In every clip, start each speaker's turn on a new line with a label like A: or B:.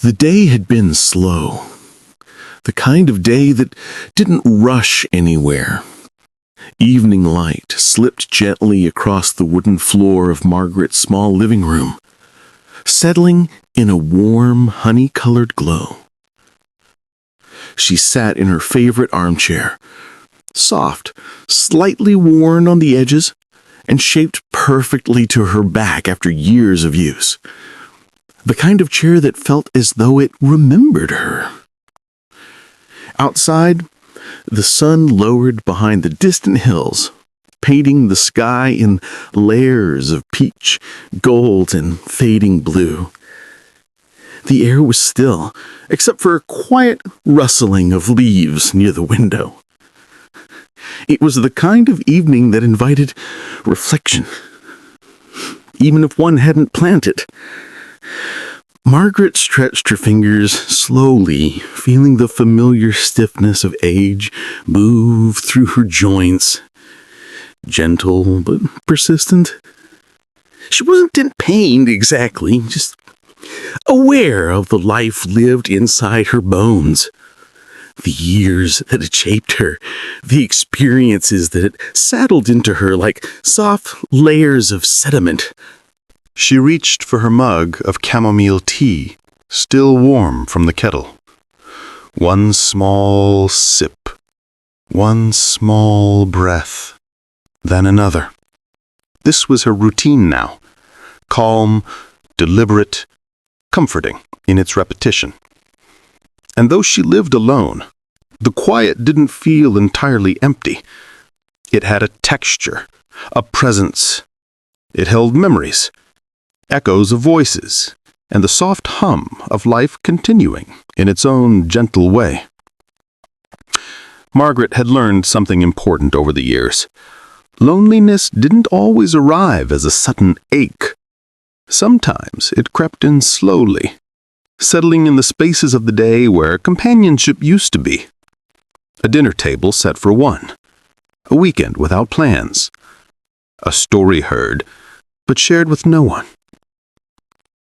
A: The day had been slow, the kind of day that didn't rush anywhere. Evening light slipped gently across the wooden floor of Margaret's small living room, settling in a warm, honey-colored glow. She sat in her favorite armchair, soft, slightly worn on the edges, and shaped perfectly to her back after years of use. The kind of chair that felt as though it remembered her. Outside, the sun lowered behind the distant hills, painting the sky in layers of peach, gold, and fading blue. The air was still, except for a quiet rustling of leaves near the window. It was the kind of evening that invited reflection, even if one hadn't planned it. Margaret stretched her fingers slowly, feeling the familiar stiffness of age move through her joints. Gentle but persistent. She wasn't in pain exactly, just aware of the life lived inside her bones. The years that had shaped her, the experiences that had settled into her like soft layers of sediment.
B: She reached for her mug of chamomile tea, still warm from the kettle. One small sip, one small breath, then another. This was her routine now, calm, deliberate, comforting in its repetition. And though she lived alone, the quiet didn't feel entirely empty. It had a texture, a presence. It held memories, echoes of voices, and the soft hum of life continuing in its own gentle way. Margaret had learned something important over the years. Loneliness didn't always arrive as a sudden ache. Sometimes it crept in slowly, settling in the spaces of the day where companionship used to be. A dinner table set for one, a weekend without plans, a story heard, but shared with no one.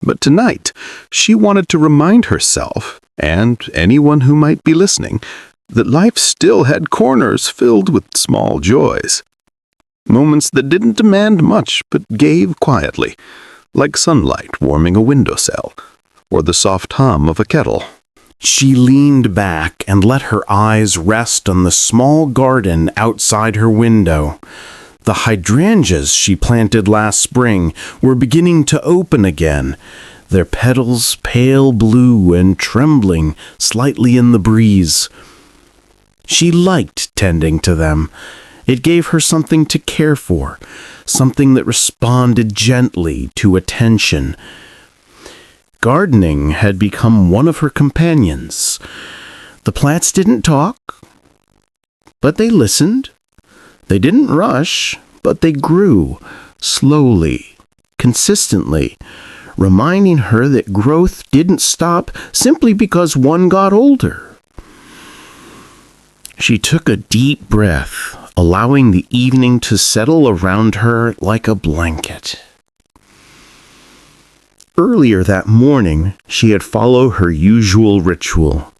B: But tonight, she wanted to remind herself, and anyone who might be listening, that life still had corners filled with small joys. Moments that didn't demand much, but gave quietly, like sunlight warming a windowsill, or the soft hum of a kettle.
A: She leaned back and let her eyes rest on the small garden outside her window. The hydrangeas she planted last spring were beginning to open again, their petals pale blue and trembling slightly in the breeze. She liked tending to them. It gave her something to care for, something that responded gently to attention. Gardening had become one of her companions. The plants didn't talk, but they listened. They didn't rush, but they grew, slowly, consistently, reminding her that growth didn't stop simply because one got older. She took a deep breath, allowing the evening to settle around her like a blanket. Earlier that morning, she had followed her usual ritual.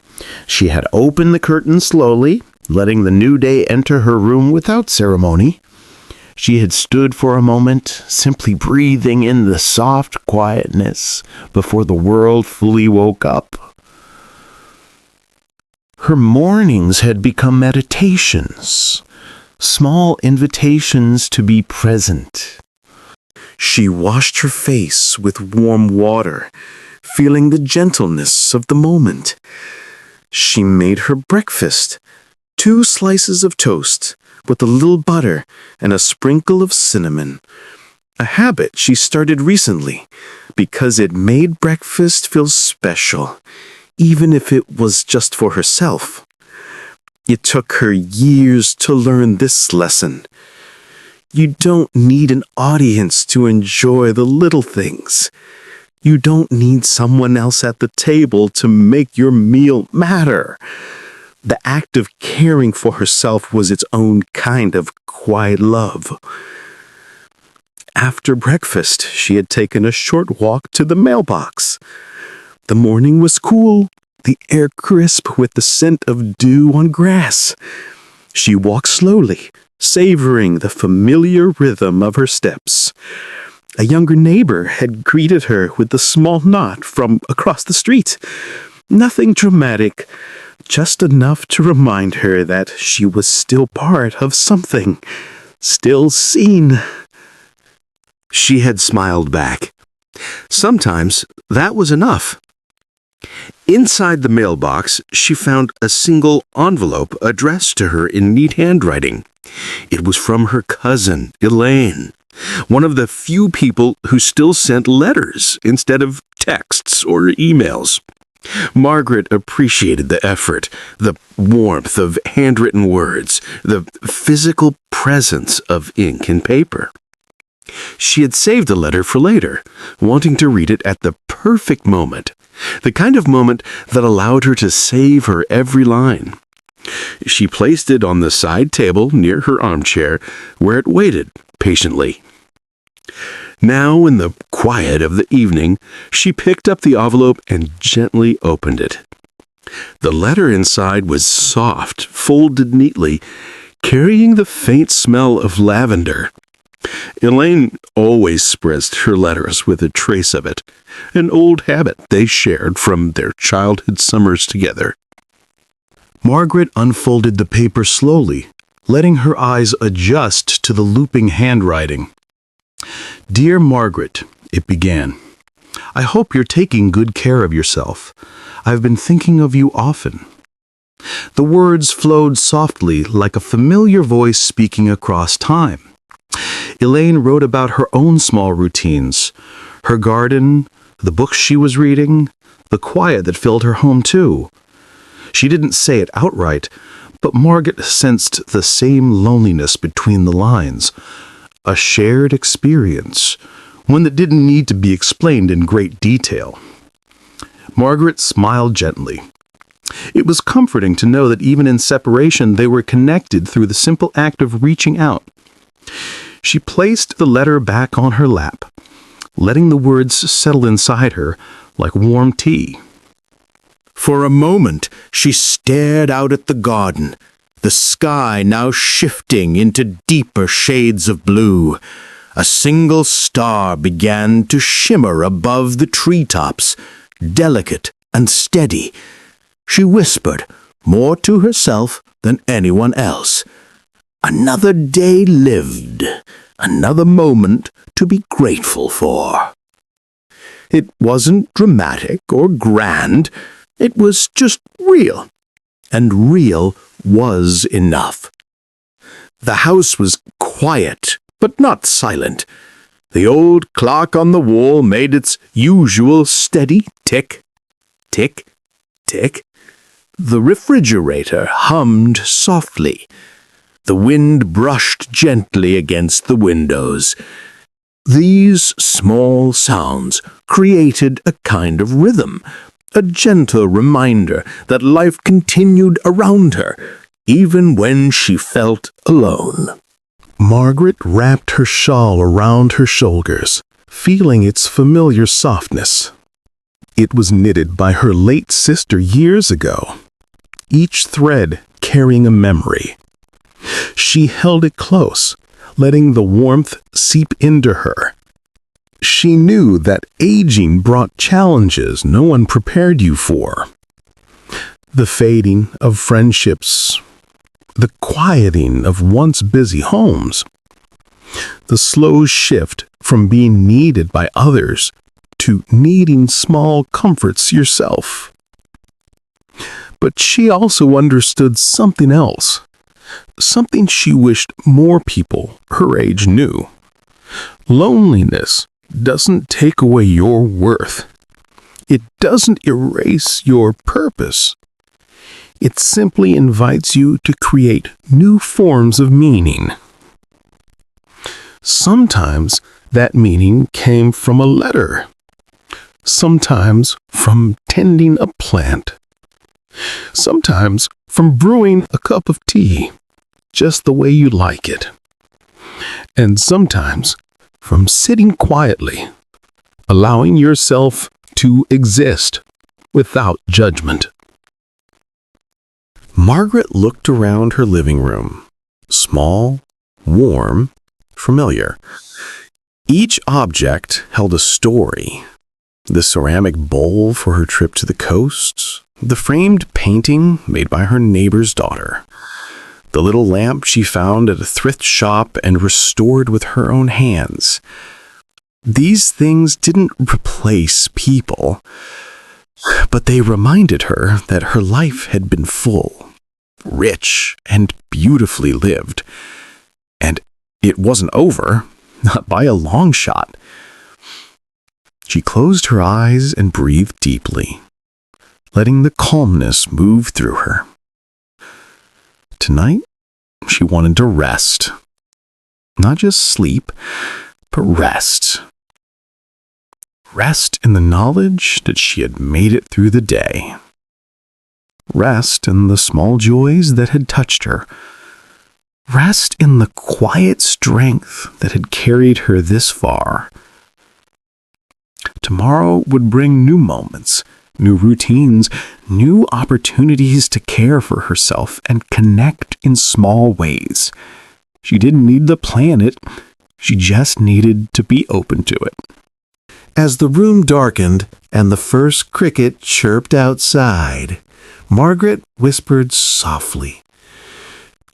A: She had opened the curtain slowly, letting the new day enter her room without ceremony. She had stood for a moment, simply breathing in the soft quietness before the world fully woke up. Her mornings had become meditations, small invitations to be present. She washed her face with warm water, feeling the gentleness of the moment. She made her breakfast, 2 slices of toast with a little butter and a sprinkle of cinnamon, a habit she started recently because it made breakfast feel special, even if it was just for herself. It took her years to learn this lesson. You don't need an audience to enjoy the little things. You don't need someone else at the table to make your meal matter. The act of caring for herself was its own kind of quiet love. After breakfast, she had taken a short walk to the mailbox. The morning was cool, the air crisp with the scent of dew on grass. She walked slowly, savoring the familiar rhythm of her steps. A younger neighbor had greeted her with a small nod from across the street. Nothing dramatic, just enough to remind her that she was still part of something, still seen.
B: She had smiled back. Sometimes that was enough. Inside the mailbox, she found a single envelope addressed to her in neat handwriting. It was from her cousin, Elaine, one of the few people who still sent letters instead of texts or emails. Margaret appreciated the effort, the warmth of handwritten words, the physical presence of ink and paper. She had saved the letter for later, wanting to read it at the perfect moment, the kind of moment that allowed her to save her every line. She placed it on the side table near her armchair, where it waited patiently. Now, in the quiet of the evening, she picked up the envelope and gently opened it. The letter inside was soft, folded neatly, carrying the faint smell of lavender. Elaine always spreads her letters with a trace of it, an old habit they shared from their childhood summers together.
A: Margaret unfolded the paper slowly, letting her eyes adjust to the looping handwriting. "Dear Margaret," it began, "I hope you're taking good care of yourself. I've been thinking of you often." The words flowed softly like a familiar voice speaking across time. Elaine wrote about her own small routines, her garden, the books she was reading, the quiet that filled her home too. She didn't say it outright, but Margaret sensed the same loneliness between the lines, a shared experience, one that didn't need to be explained in great detail. Margaret smiled gently. It was comforting to know that even in separation they were connected through the simple act of reaching out. She placed the letter back on her lap, letting the words settle inside her like warm tea. For a moment, she stared out at the garden, the sky now shifting into deeper shades of blue. A single star began to shimmer above the treetops, delicate and steady. She whispered, more to herself than anyone else, "Another day lived, another moment to be grateful for." It wasn't dramatic or grand. It was just real, and real was enough. The house was quiet, but not silent. The old clock on the wall made its usual steady tick, tick, tick. The refrigerator hummed softly. The wind brushed gently against the windows. These small sounds created a kind of rhythm, a gentle reminder that life continued around her, even when she felt alone. Margaret wrapped her shawl around her shoulders, feeling its familiar softness. It was knitted by her late sister years ago, each thread carrying a memory. She held it close, letting the warmth seep into her. She knew that aging brought challenges no one prepared you for. The fading of friendships, the quieting of once busy homes, the slow shift from being needed by others to needing small comforts yourself. But she also understood something else, something she wished more people her age knew. Loneliness doesn't take away your worth. It doesn't erase your purpose. It simply invites you to create new forms of meaning. Sometimes that meaning came from a letter. Sometimes from tending a plant. Sometimes from brewing a cup of tea, just the way you like it. And sometimes from sitting quietly, allowing yourself to exist
B: without judgment.
A: Margaret looked around her living room. Small, warm, familiar. Each object held a story. The ceramic bowl for her trip to the coast, the framed painting made by her neighbor's daughter, the little lamp she found at a thrift shop and restored with her own hands. These things didn't replace people, but they reminded her that her life had been full, rich, and beautifully lived. And it wasn't over, not by a long shot. She closed her eyes and breathed deeply, letting the calmness move through her. Tonight, she wanted to rest. Not just sleep, but rest. Rest in the knowledge that she had made it through the day. Rest in the small joys that had touched her. Rest in the quiet strength that had carried her this far. Tomorrow would bring new moments, new routines, new opportunities to care for herself and connect in small ways. She didn't need to plan it. She just needed to be open to it. As the room darkened and the first cricket chirped outside, Margaret whispered softly,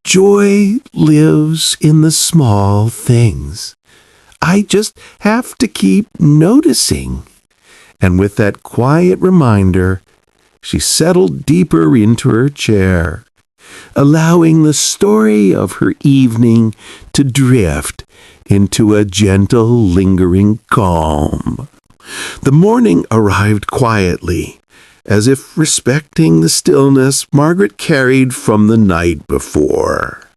A: "Joy lives in the small things. I just have to keep noticing." And with that quiet reminder, she settled deeper into her chair, allowing the story of her evening to drift into a gentle, lingering calm. The morning arrived quietly, as if respecting the stillness Margaret carried from the night before.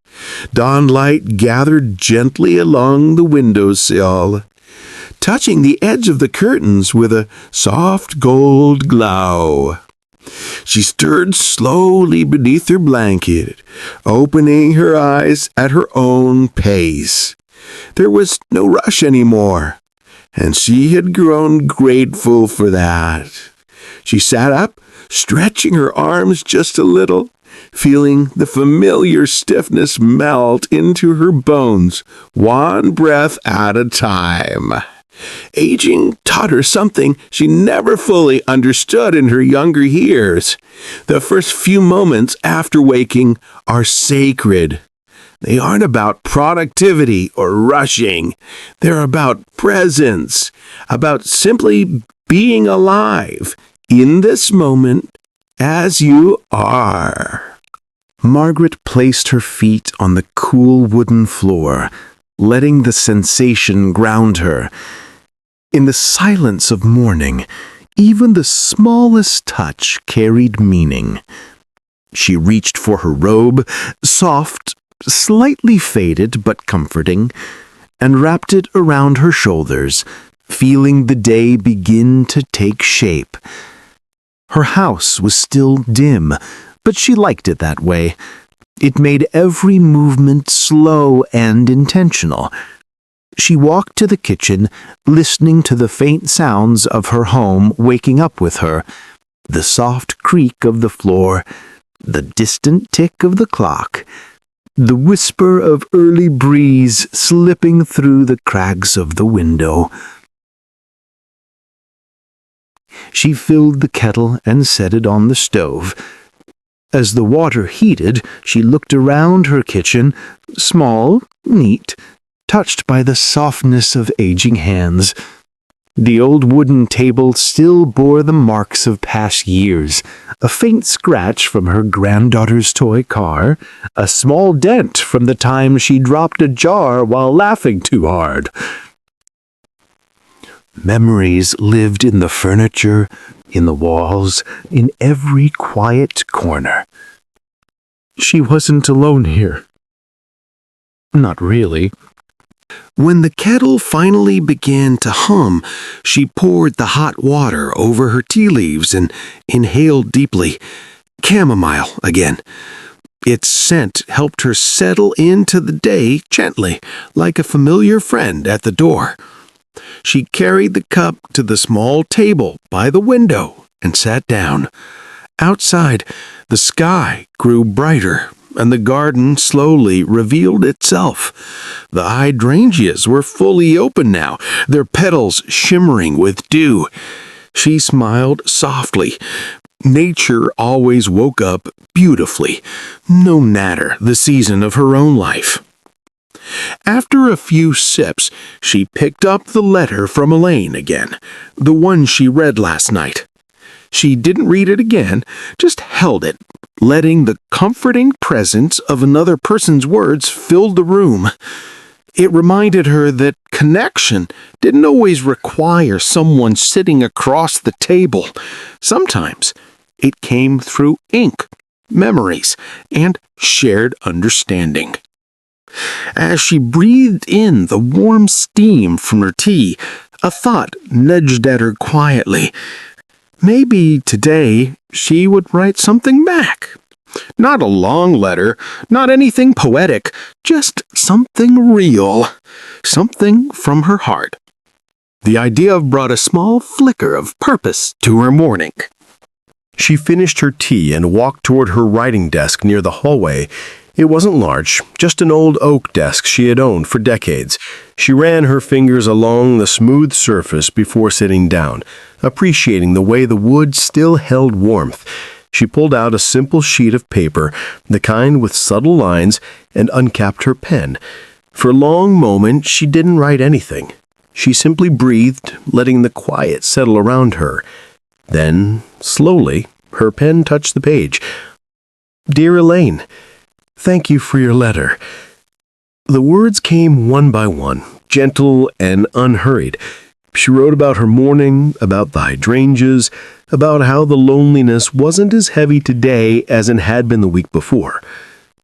A: Dawn light gathered gently along the windowsill, touching the edge of the curtains with a soft gold glow. She stirred slowly beneath her blanket, opening her eyes at her own pace. There was no rush anymore, and she had grown grateful for that. She sat up, stretching her arms just a little, feeling the familiar stiffness melt into her bones, one breath at a time. Aging taught her something she never fully understood in her younger years. The first few moments after waking are sacred. They aren't about productivity or rushing. They're about presence, about simply being alive in this moment as you are. Margaret placed her feet on the cool wooden floor, letting the sensation ground her. In the silence of morning, even the smallest touch carried meaning. She reached for her robe, soft, slightly faded but comforting, and wrapped it around her shoulders, feeling the day begin to take shape. Her house was still dim, but she liked it that way. It made every movement slow and intentional. She walked to the kitchen, listening to the faint sounds of her home waking up with her, the soft creak of the floor, the distant tick of the clock, the whisper of early breeze slipping through the cracks of the window. She filled the kettle and set it on the stove. As the water heated, she looked around her kitchen, small, neat, touched by the softness of aging hands. The old wooden table still bore the marks of past years, a faint scratch from her granddaughter's toy car, a small dent from the time she dropped a jar while laughing too hard. Memories lived in the furniture, in the walls, in every quiet corner. She wasn't alone here. Not really. When the kettle finally began to hum, she poured the hot water over her tea leaves and inhaled deeply. Chamomile again. Its scent helped her settle into the day gently, like a familiar friend at the door. She carried the cup to the small table by the window and sat down. Outside, the sky grew brighter, and the garden slowly revealed itself. The hydrangeas were fully open now, their petals shimmering with dew. She smiled softly. Nature always woke up beautifully, no matter the season of her own life. After a few sips, she picked up the letter from Elaine again, the one she read last night. She didn't read it again, just held it, letting the comforting presence of another person's words fill the room. It reminded her that connection didn't always require someone sitting across the table. Sometimes it came through ink, memories, and shared understanding. As she breathed in the warm steam from her tea, a thought nudged at her quietly. Maybe today she would write something back. Not a long letter, not anything poetic, just something real, something from her heart. The idea brought a small flicker of purpose to her morning.
C: She finished her tea and walked toward her writing desk near the hallway. It wasn't large, just an old oak desk she had owned for decades. She ran her fingers along the smooth surface before sitting down, appreciating the way the wood still held warmth. She pulled out a simple sheet of paper, the kind with subtle lines, and uncapped her pen. For a long moment, she didn't write anything. She simply breathed, letting the quiet settle around her. Then, slowly, her pen touched the page. "Dear Elaine, thank you for your letter." The words came one by one, gentle and unhurried. She wrote about her morning, about the hydrangeas, about how the loneliness wasn't as heavy today as it had been the week before.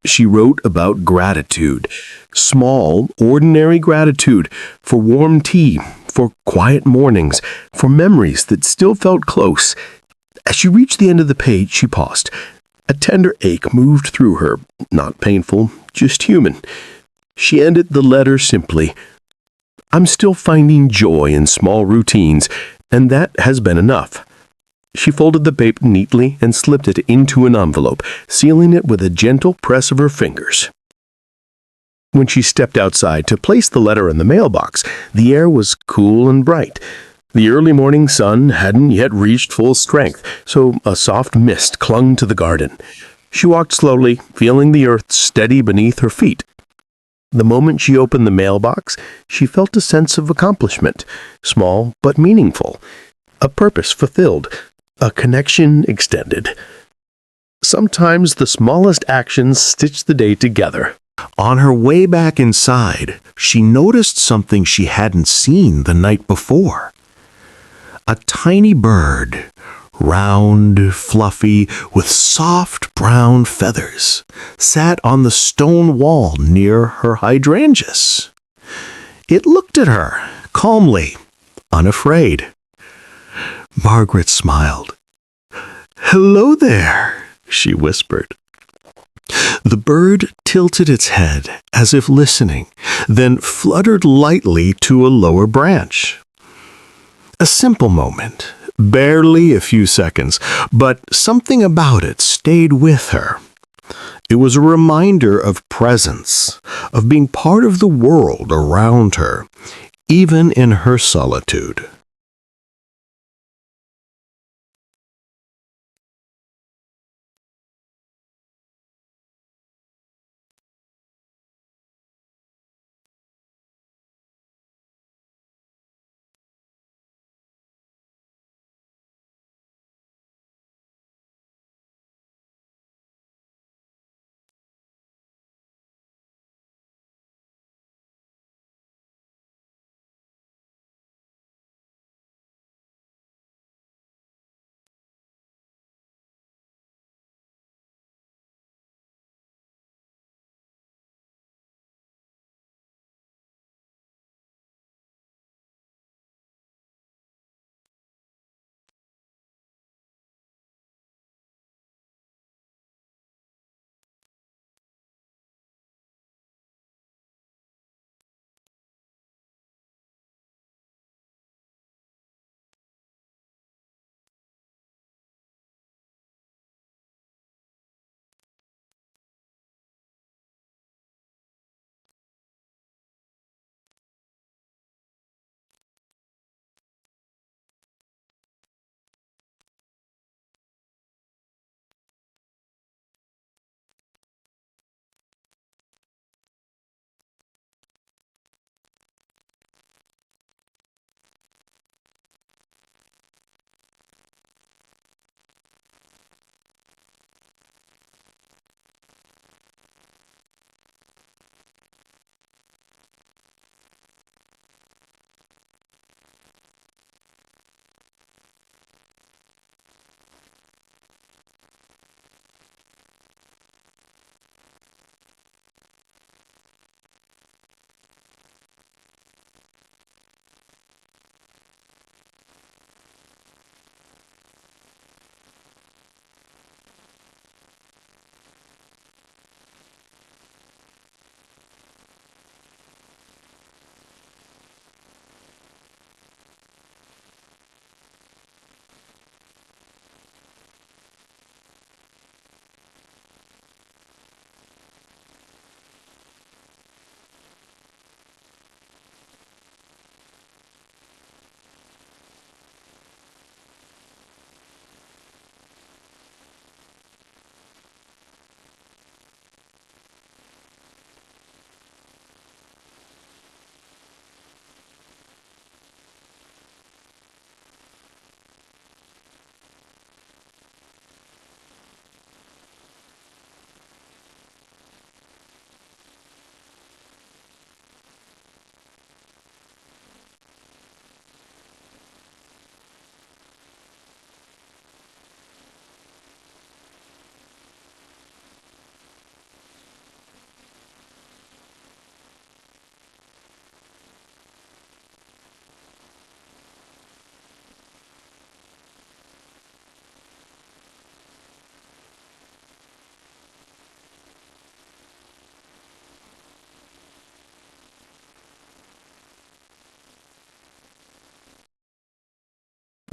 C: She wrote about gratitude, small, ordinary gratitude, for warm tea, for quiet mornings, for memories that still felt close. As she reached the end of the page, she paused. A tender ache moved through her, not painful, just human. She ended the letter simply. "I'm still finding joy in small routines, and that has been enough." She folded the paper neatly and slipped it into an envelope, sealing it with a gentle press of her fingers. When she stepped outside to place the letter in the mailbox, the air was cool and bright. The early morning sun hadn't yet reached full strength, so a soft mist clung to the garden. She walked slowly, feeling the earth steady beneath her feet. The moment she opened the mailbox, she felt a sense of accomplishment, small but meaningful, a purpose fulfilled, a connection extended. Sometimes the smallest actions stitch the day together.
A: On her way back inside, she noticed something she hadn't seen the night before. A tiny bird, round, fluffy, with soft brown feathers, sat on the stone wall near her hydrangeas. It looked at her, calmly, unafraid. Margaret smiled. "Hello there," she whispered. The bird tilted its head as if listening, then fluttered lightly to a lower branch. A simple moment, barely a few seconds, but something about it stayed with her. It was a reminder of presence, of being part of the world around her, even in her solitude.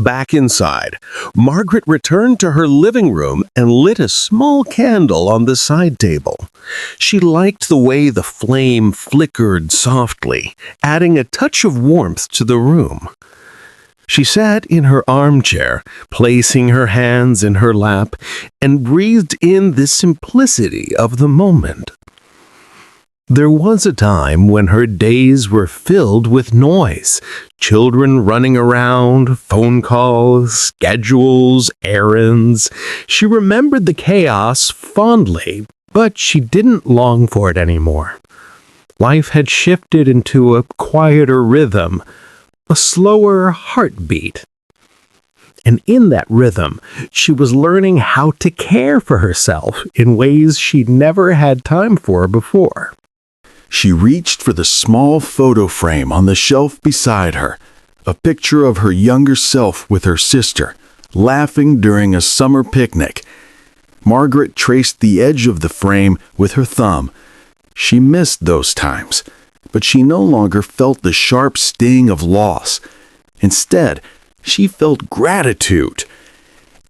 C: Back inside, Margaret returned to her living room and lit a small candle on the side table. She liked the way the flame flickered softly, adding a touch of warmth to the room. She sat in her armchair, placing her hands in her lap, and breathed in the simplicity of the moment. There was a time when her days were filled with noise, children running around, phone calls, schedules, errands. She remembered the chaos fondly, but she didn't long for it anymore. Life had shifted into a quieter rhythm, a slower heartbeat. And in that rhythm, she was learning how to care for herself in ways she'd never had time for before.
A: She reached for the small photo frame on the shelf beside her, a picture of her younger self with her sister, laughing during a summer picnic. Margaret traced the edge of the frame with her thumb. She missed those times, but she no longer felt the sharp sting of loss. Instead, she felt gratitude.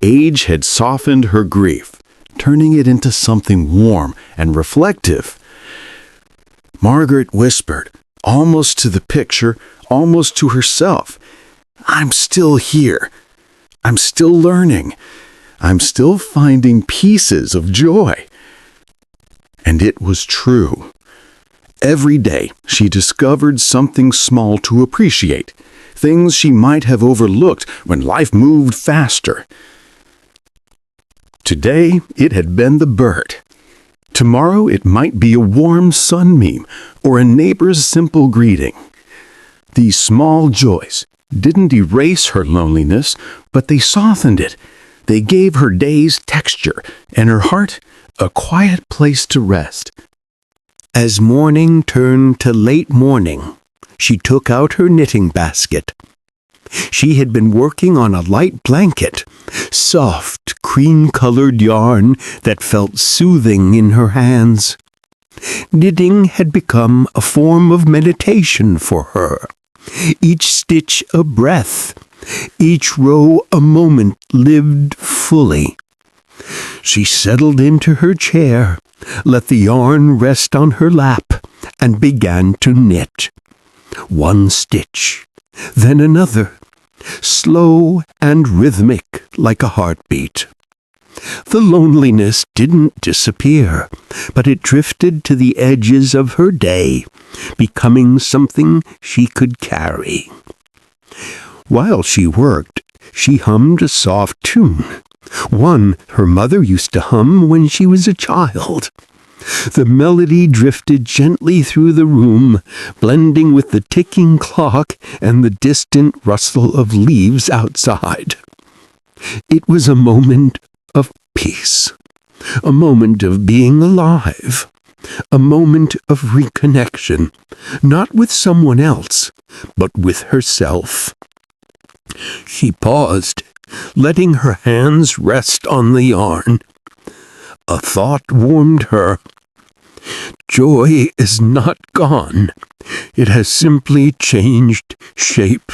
A: Age had softened her grief, turning it into something warm and reflective. Margaret whispered, almost to the picture, almost to herself, "I'm still here. I'm still learning. I'm still finding pieces of joy." And it was true. Every day, she discovered something small to appreciate, things she might have overlooked when life moved faster. Today, it had been the bird. Tomorrow it might be a warm sunbeam or a neighbor's simple greeting. These small joys didn't erase her loneliness, but they softened it. They gave her days texture and her heart a quiet place to rest. As morning turned to late morning, she took out her knitting basket. She had been working on a light blanket, soft, cream-colored yarn that felt soothing in her hands. Knitting had become a form of meditation for her. Each stitch a breath, each row a moment lived fully. She settled into her chair, let the yarn rest on her lap, and began to knit. One stitch, then another, slow and rhythmic like a heartbeat. The loneliness didn't disappear, but it drifted to the edges of her day, becoming something she could carry. While she worked, she hummed a soft tune, one her mother used to hum when she was a child. The melody drifted gently through the room, blending with the ticking clock and the distant rustle of leaves outside. It was a moment of peace, a moment of being alive, a moment of reconnection, not with someone else, but with herself. She paused, letting her hands rest on the yarn. A thought warmed her. Joy is not gone. It has simply changed shape.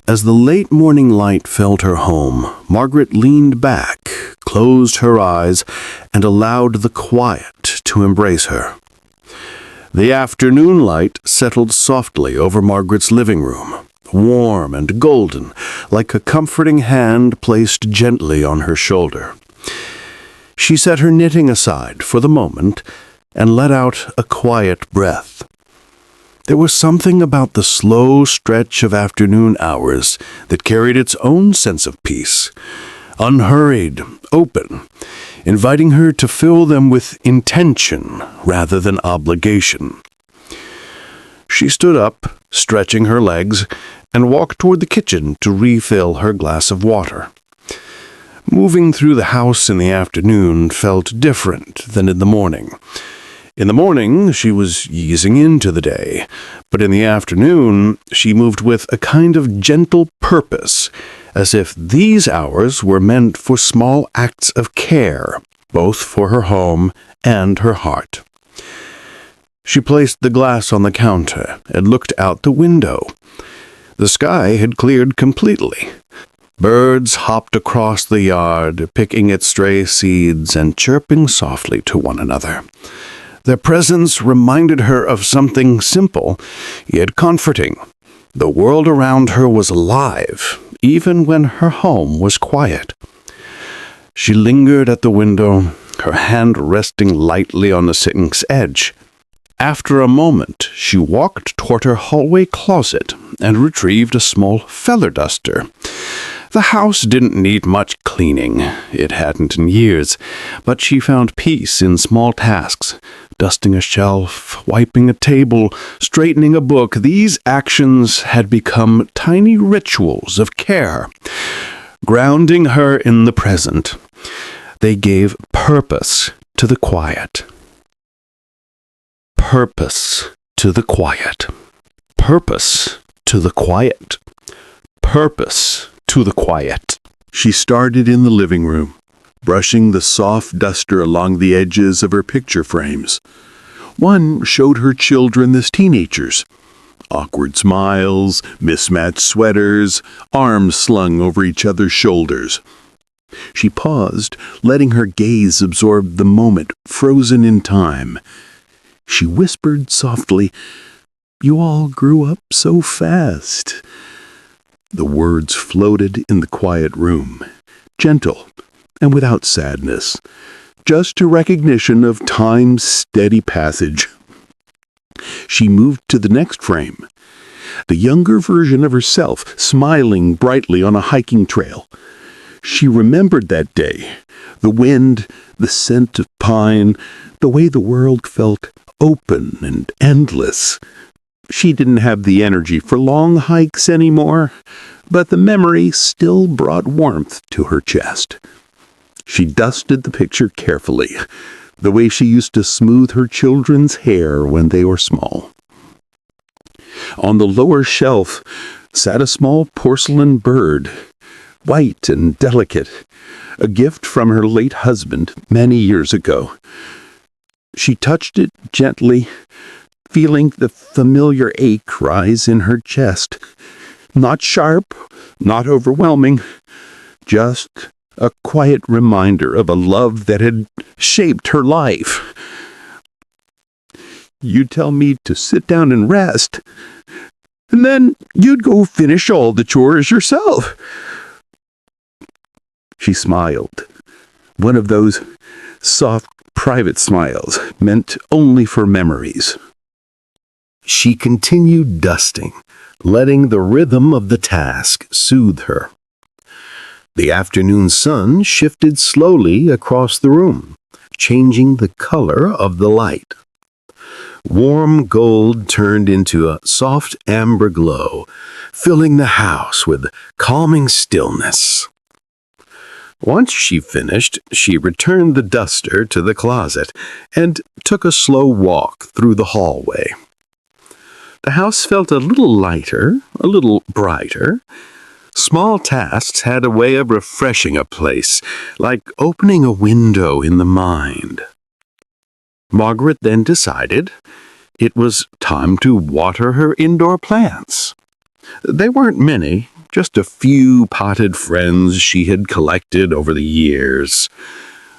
A: As the late morning light filled her home, Margaret leaned back, closed her eyes, and allowed the quiet to embrace her. The afternoon light settled softly over Margaret's living room, warm and golden, like a comforting hand placed gently on her shoulder. She set her knitting aside for the moment and let out a quiet breath. There was something about the slow stretch of afternoon hours that carried its own sense of peace, unhurried, open, inviting her to fill them with intention rather than obligation. She stood up, stretching her legs, and walked toward the kitchen to refill her glass of water. Moving through the house in the afternoon felt different than in the morning. In the morning, she was easing into the day, but in the afternoon, she moved with a kind of gentle purpose, as if these hours were meant for small acts of care, both for her home and her heart. She placed the glass on the counter and looked out the window. The sky had cleared completely. Birds hopped across the yard, picking at stray seeds and chirping softly to one another. Their presence reminded her of something simple, yet comforting. The world around her was alive, even when her home was quiet. She lingered at the window, her hand resting lightly on the sink's edge. After a moment, she walked toward her hallway closet and retrieved a small feather duster. The house didn't need much cleaning. It hadn't in years, but she found peace in small tasks. Dusting a shelf, wiping a table, straightening a book, these actions had become tiny rituals of care, grounding her in the present. They gave purpose to the quiet. Purpose to the quiet. Purpose to the quiet. Purpose to the quiet.
B: She started in the living room, brushing the soft duster along the edges of her picture frames. One showed her children as teenagers. Awkward smiles, mismatched sweaters, arms slung over each other's shoulders. She paused, letting her gaze absorb the moment, frozen in time. She whispered softly, "You all grew up so fast." The words floated in the quiet room, gentle and without sadness, just a recognition of time's steady passage. She moved to the next frame, the younger version of herself smiling brightly on a hiking trail. She remembered that day, the wind, the scent of pine, the way the world felt open and endless. She didn't have the energy for long hikes anymore, but the memory still brought warmth to her chest. She dusted the picture carefully, the way she used to smooth her children's hair when they were small. On the lower shelf sat a small porcelain bird, white and delicate, a gift from her late husband many years ago. She touched it gently, feeling the familiar ache rise in her chest. Not sharp, not overwhelming, just a quiet reminder of a love that had shaped her life. "You'd tell me to sit down and rest, and then you'd go finish all the chores yourself." She smiled, one of those soft, private smiles meant only for memories. She continued dusting, letting the rhythm of the task soothe her. The afternoon sun shifted slowly across the room, changing the color of the light. Warm gold turned into a soft amber glow, filling the house with calming stillness. Once she finished, she returned the duster to the closet and took a slow walk through the hallway. The house felt a little lighter, a little brighter. Small tasks had a way of refreshing a place, like opening a window in the mind. Margaret then decided it was time to water her indoor plants. They weren't many, just a few potted friends she had collected over the years.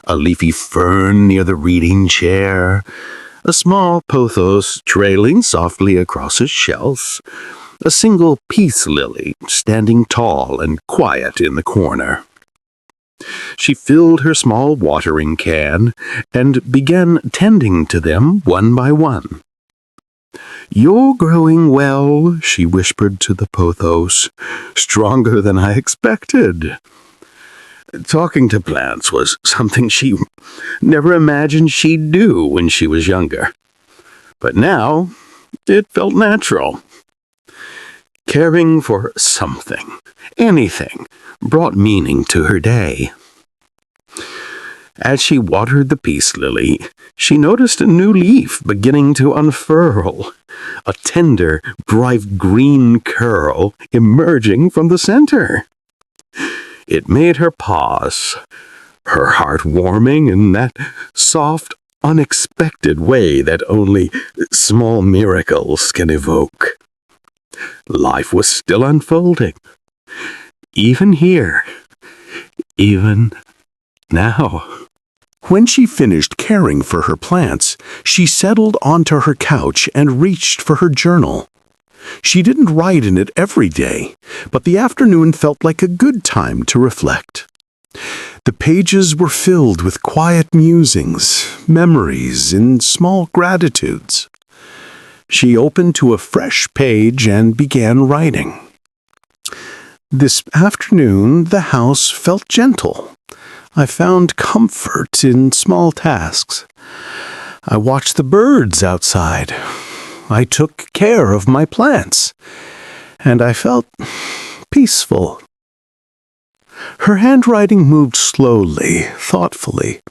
B: A leafy fern near the reading chair, a small pothos trailing softly across a shelf, a single peace lily standing tall and quiet in the corner. She filled her small watering can and began tending to them one by one. "You're growing well," she whispered to the pothos, "stronger than I expected." Talking to plants was something she never imagined she'd do when she was younger. But now, it felt natural. Caring for something, anything, brought meaning to her day. As she watered the peace lily, she noticed a new leaf beginning to unfurl, a tender, bright green curl emerging from the center. It made her pause, her heart warming in that soft, unexpected way that only small miracles can evoke. Life was still unfolding. Even here. Even now.
A: When she finished caring for her plants, she settled onto her couch and reached for her journal. She didn't write in it every day, but the afternoon felt like a good time to reflect. The pages were filled with quiet musings, memories, and small gratitudes. She opened to a fresh page and began writing. This afternoon, the house felt gentle. I found comfort in small tasks. I watched the birds outside. I took care of my plants, and I felt peaceful. Her handwriting moved slowly, thoughtfully.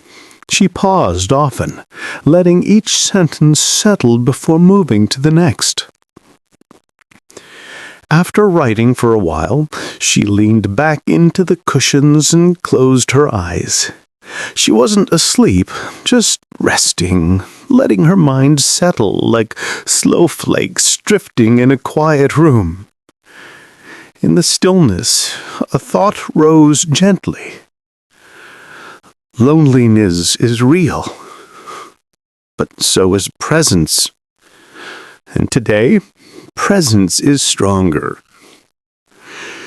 A: She paused often, letting each sentence settle before moving to the next. After writing for a while, she leaned back into the cushions and closed her eyes. She wasn't asleep, just resting, letting her mind settle like snowflakes drifting in a quiet room. In the stillness, a thought rose gently. Loneliness is real, but so is presence. And today, presence is stronger.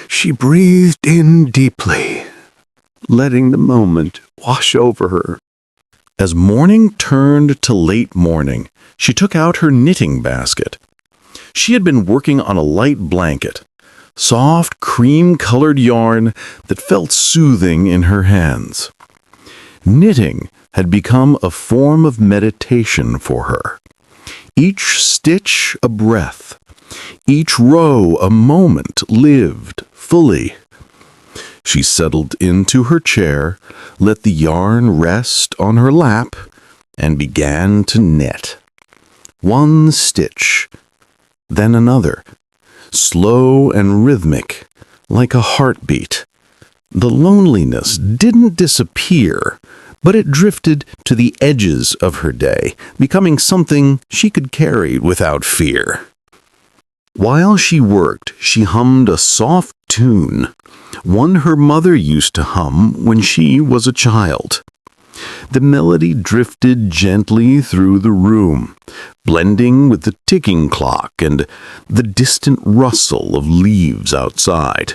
A: She breathed in deeply, letting the moment wash over her. As morning turned to late morning, she took out her knitting basket. She had been working on a light blanket, soft cream-colored yarn that felt soothing in her hands. Knitting had become a form of meditation for her. Each stitch a breath, each row a moment lived fully. She settled into her chair, let the yarn rest on her lap, and began to knit. One stitch, then another, slow and rhythmic, like a heartbeat. The loneliness didn't disappear, but it drifted to the edges of her day, becoming something she could carry without fear. While she worked, she hummed a soft tune, one her mother used to hum when she was a child. The melody drifted gently through the room, blending with the ticking clock and the distant rustle of leaves outside.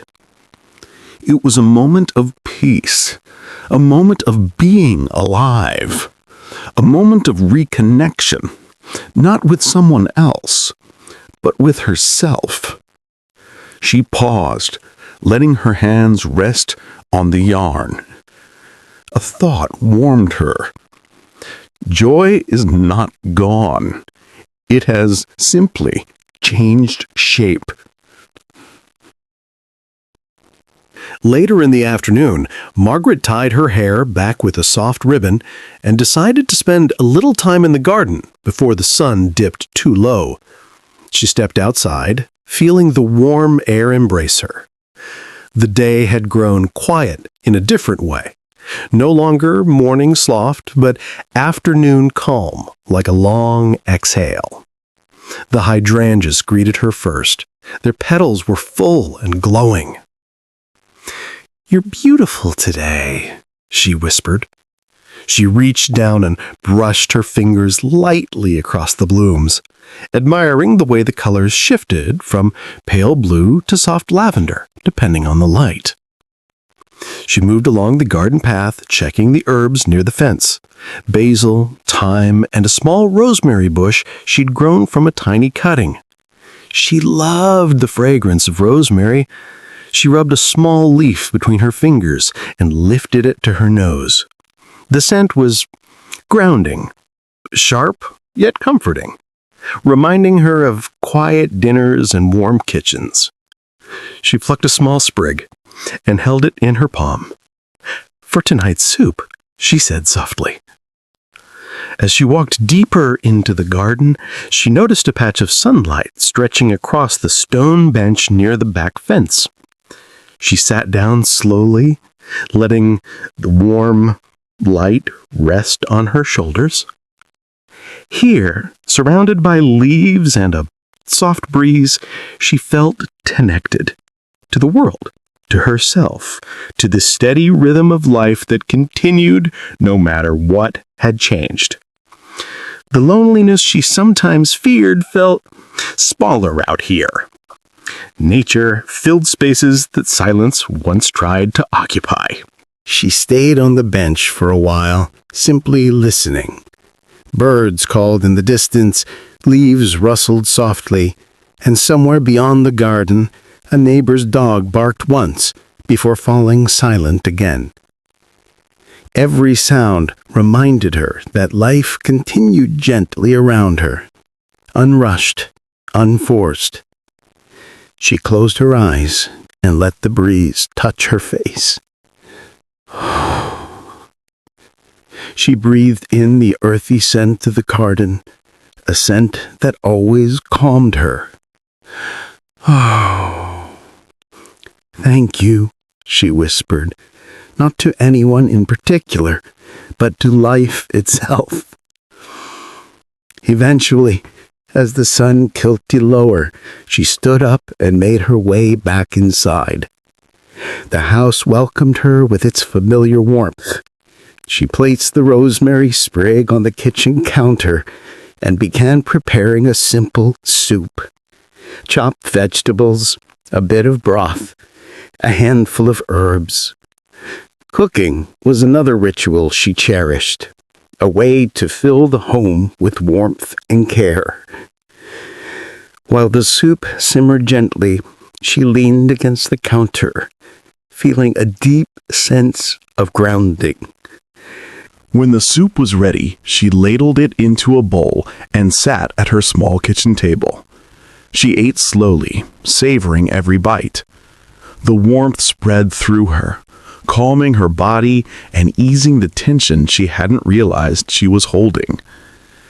A: It was a moment of peace, a moment of being alive, a moment of reconnection, not with someone else, but with herself. She paused, letting her hands rest on the yarn. A thought warmed her. Joy is not gone. It has simply changed shape. Later in the afternoon, Margaret tied her hair back with a soft ribbon and decided to spend a little time in the garden before the sun dipped too low. She stepped outside, feeling the warm air embrace her. The day had grown quiet in a different way. No longer morning soft, but afternoon calm, like a long exhale. The hydrangeas greeted her first. Their petals were full and glowing. "You're beautiful today," she whispered. She reached down and brushed her fingers lightly across the blooms, admiring the way the colors shifted from pale blue to soft lavender, depending on the light. She moved along the garden path, checking the herbs near the fence. Basil, thyme, and a small rosemary bush she'd grown from a tiny cutting. She loved the fragrance of rosemary. She rubbed a small leaf between her fingers and lifted it to her nose. The scent was grounding, sharp yet comforting, reminding her of quiet dinners and warm kitchens. She plucked a small sprig and held it in her palm. "For tonight's soup," she said softly. As she walked deeper into the garden, she noticed a patch of sunlight stretching across the stone bench near the back fence. She sat down slowly, letting the warm light rest on her shoulders. Here, surrounded by leaves and a soft breeze, she felt connected to the world, to herself, to the steady rhythm of life that continued no matter what had changed. The loneliness she sometimes feared felt smaller out here. Nature filled spaces that silence once tried to occupy. She stayed on the bench for a while, simply listening. Birds called in the distance, leaves rustled softly, and somewhere beyond the garden, a neighbor's dog barked once before falling silent again. Every sound reminded her that life continued gently around her, unrushed, unforced. She closed her eyes and let the breeze touch her face. She breathed in the earthy scent of the garden, a scent that always calmed her. "Oh, thank you," she whispered, not to anyone in particular, but to life itself. Eventually, as the sun tilted lower, she stood up and made her way back inside. The house welcomed her with its familiar warmth. She placed the rosemary sprig on the kitchen counter and began preparing a simple soup. Chopped vegetables, a bit of broth, a handful of herbs. Cooking was another ritual she cherished, a way to fill the home with warmth and care. While the soup simmered gently, she leaned against the counter, feeling a deep sense of grounding.
B: When the soup was ready, she ladled it into a bowl and sat at her small kitchen table. She ate slowly, savoring every bite. The warmth spread through her, calming her body and easing the tension she hadn't realized she was holding.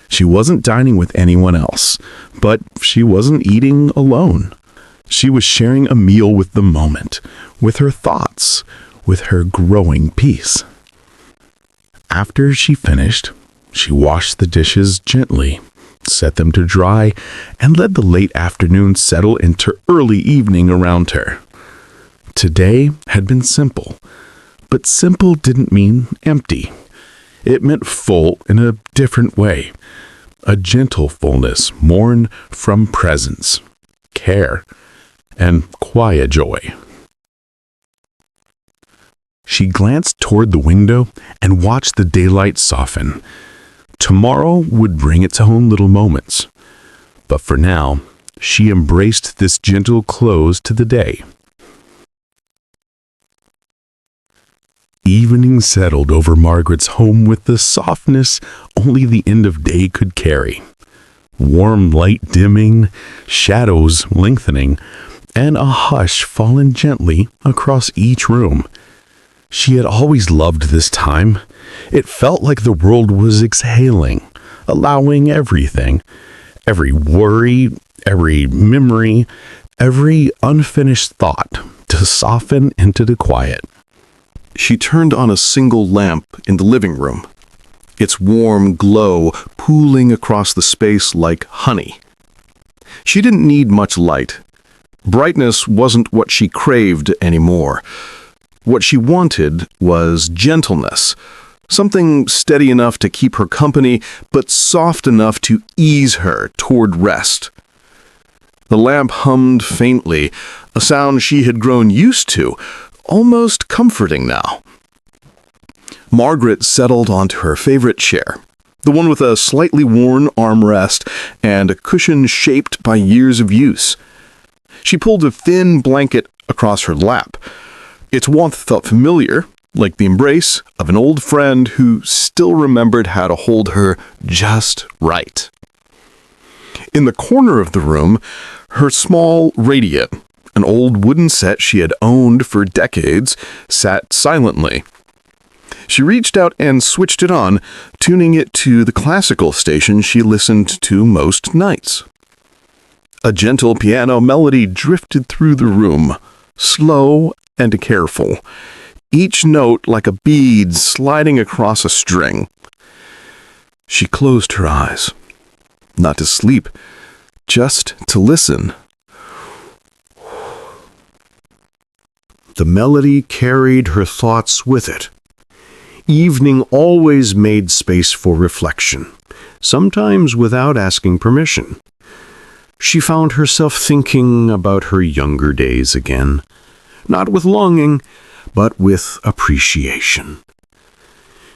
B: She wasn't dining with anyone else, but she wasn't eating alone. She was sharing a meal with the moment, with her thoughts, with her growing peace. After she finished, she washed the dishes gently, set them to dry, and let the late afternoon settle into early evening around her. Today had been simple, but simple didn't mean empty. It meant full in a different way, a gentle fullness born from presence, care, and quiet joy. She glanced toward the window and watched the daylight soften. Tomorrow would bring its own little moments, but for now, she embraced this gentle close to the day. Evening settled over Margaret's home with the softness only the end of day could carry. Warm light dimming, shadows lengthening, and a hush falling gently across each room. She had always loved this time. It felt like the world was exhaling, allowing everything, every worry, every memory, every unfinished thought to soften into the quiet.
C: She turned on a single lamp in the living room, its warm glow pooling across the space like honey. She didn't need much light. Brightness wasn't what she craved anymore. What she wanted was gentleness, something steady enough to keep her company, but soft enough to ease her toward rest. The lamp hummed faintly, a sound she had grown used to, almost comforting now. Margaret settled onto her favorite chair, the one with a slightly worn armrest and a cushion shaped by years of use. She pulled a thin blanket across her lap. Its warmth felt familiar, like the embrace of an old friend who still remembered how to hold her just right. In the corner of the room, her small radio, an old wooden set she had owned for decades, sat silently. She reached out and switched it on, tuning it to the classical station she listened to most nights. A gentle piano melody drifted through the room, slow and careful, each note like a bead sliding across a string.
B: She closed her eyes. Not to sleep, just to listen.
C: The melody carried her thoughts with it. Evening always made space for reflection, sometimes without asking permission. She found herself thinking about her younger days again, not with longing, but with appreciation.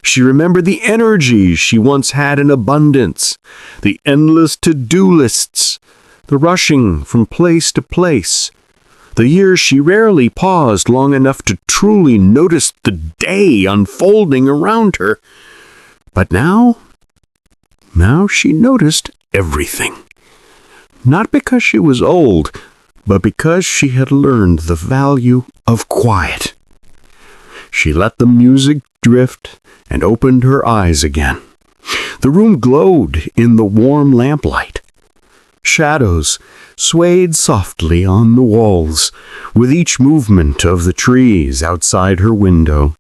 C: She remembered the energy she once had in abundance, the endless to-do lists, the rushing from place to place, the years she rarely paused long enough to truly notice the day unfolding around her. But now she noticed everything. Not because she was old, but because she had learned the value of quiet. She let the music drift and opened her eyes again. The room glowed in the warm lamplight. Shadows swayed softly on the walls with each movement of the trees outside her window.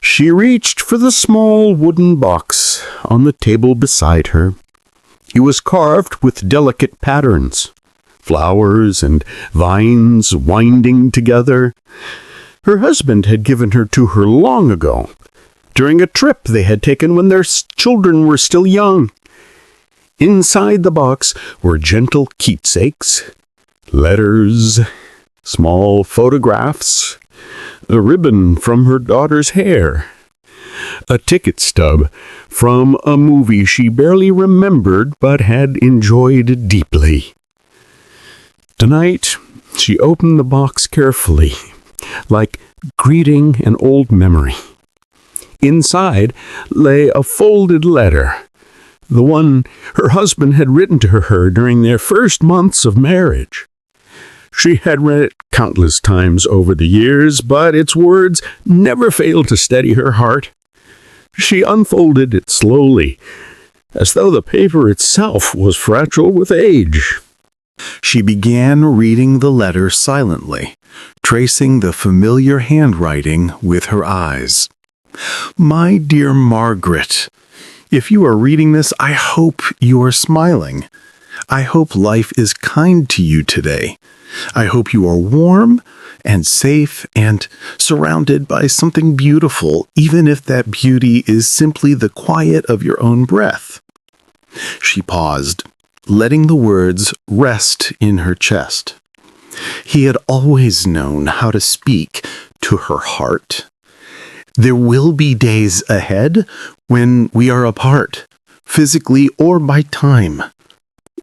C: She reached for the small wooden box on the table beside her. It was carved with delicate patterns, flowers and vines winding together. Her husband had given her to her long ago, during a trip they had taken when their children were still young. Inside the box were gentle keepsakes, letters, small photographs, a ribbon from her daughter's hair, a ticket stub from a movie she barely remembered but had enjoyed deeply. Tonight, she opened the box carefully, like greeting an old memory. Inside lay a folded letter, the one her husband had written to her during their first months of marriage. She had read it countless times over the years, but its words never failed to steady her heart. She unfolded it slowly, as though the paper itself was fragile with age.
A: She began reading the letter silently, tracing the familiar handwriting with her eyes. My dear Margaret, if you are reading this, I hope you are smiling. I hope life is kind to you today. I hope you are warm and safe and surrounded by something beautiful, even if that beauty is simply the quiet of your own breath. She paused, letting the words rest in her chest. He had always known how to speak to her heart. There will be days ahead when we are apart, physically or by time.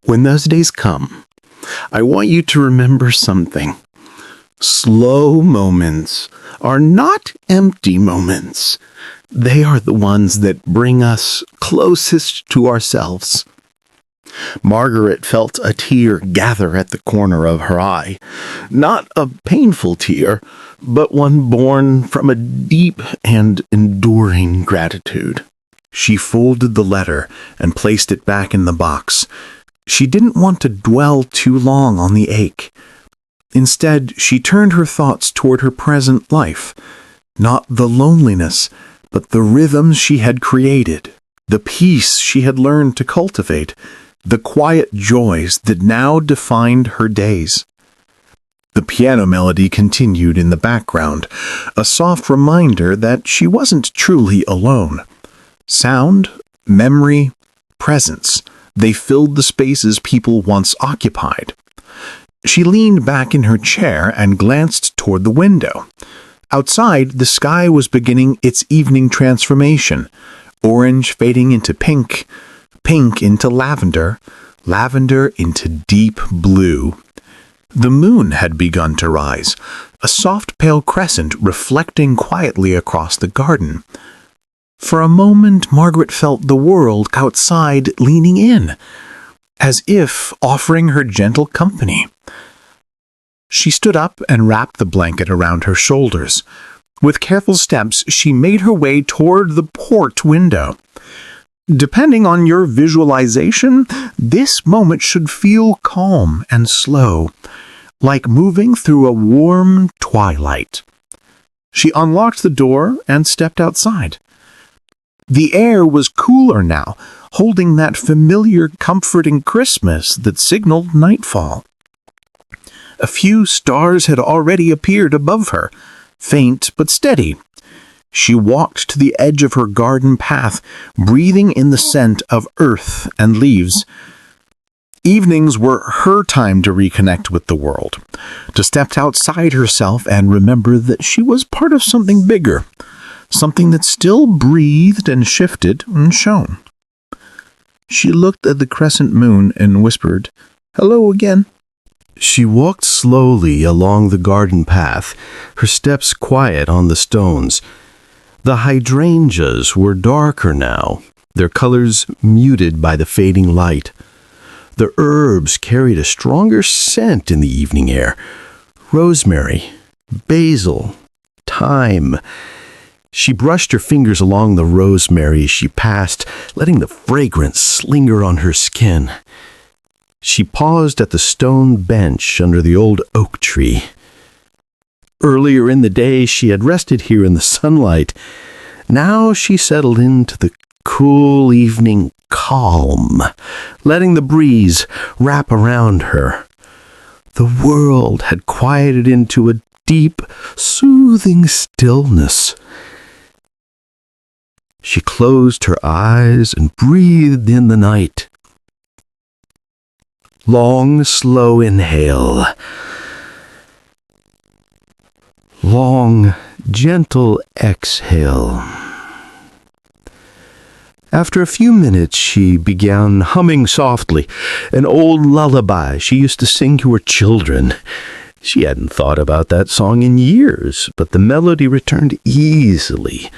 A: When those days come, I want you to remember something. Slow moments are not empty moments. They are the ones that bring us closest to ourselves. Margaret felt a tear gather at the corner of her eye. Not a painful tear, but one born from a deep and enduring gratitude. She folded the letter and placed it back in the box. She didn't want to dwell too long on the ache. Instead, she turned her thoughts toward her present life. Not the loneliness, but the rhythms she had created, the peace she had learned to cultivate, the quiet joys that now defined her days. The piano melody continued in the background, a soft reminder that she wasn't truly alone. Sound, memory, presence, they filled the spaces people once occupied. She leaned back in her chair and glanced toward the window. Outside, the sky was beginning its evening transformation, orange fading into pink, pink into lavender, lavender into deep blue. The moon had begun to rise, a soft pale crescent reflecting quietly across the garden. For a moment, Margaret felt the world outside leaning in, as if offering her gentle company. She stood up and wrapped the blanket around her shoulders. With careful steps, she made her way toward the port window. Depending on your visualization, this moment should feel calm and slow, like moving through a warm twilight. She unlocked the door and stepped outside. The air was cooler now, holding that familiar, comforting crispness that signaled nightfall. A few stars had already appeared above her, faint but steady. She walked to the edge of her garden path, breathing in the scent of earth and leaves. Evenings were her time to reconnect with the world, to step outside herself and remember that she was part of something bigger, something that still breathed and shifted and shone. She looked at the crescent moon and whispered, "Hello again."
C: She walked slowly along the garden path, her steps quiet on the stones. The hydrangeas were darker now, their colors muted by the fading light. The herbs carried a stronger scent in the evening air. Rosemary, basil, thyme. She brushed her fingers along the rosemary as she passed, letting the fragrance linger on her skin. She paused at the stone bench under the old oak tree. Earlier in the day, she had rested here in the sunlight. Now she settled into the cool evening calm, letting the breeze wrap around her. The world had quieted into a deep, soothing stillness. She closed her eyes and breathed in the night. Long, slow inhale. Long, gentle exhale. After a few minutes, she began humming softly, an old lullaby she used to sing to her children. She hadn't thought about that song in years, but the melody returned easily,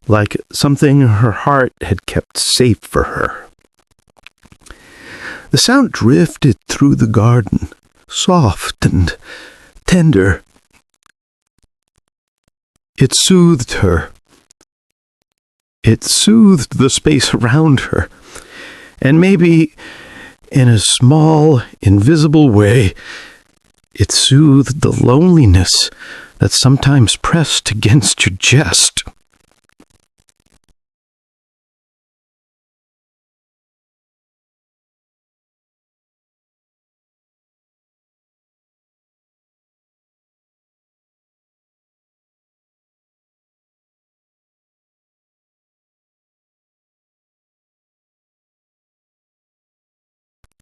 C: like something her heart had kept safe for her. The sound drifted through the garden, soft and tender. It soothed her. It soothed the space around her, and maybe, in a small, invisible way, it soothed the loneliness that sometimes pressed against your chest.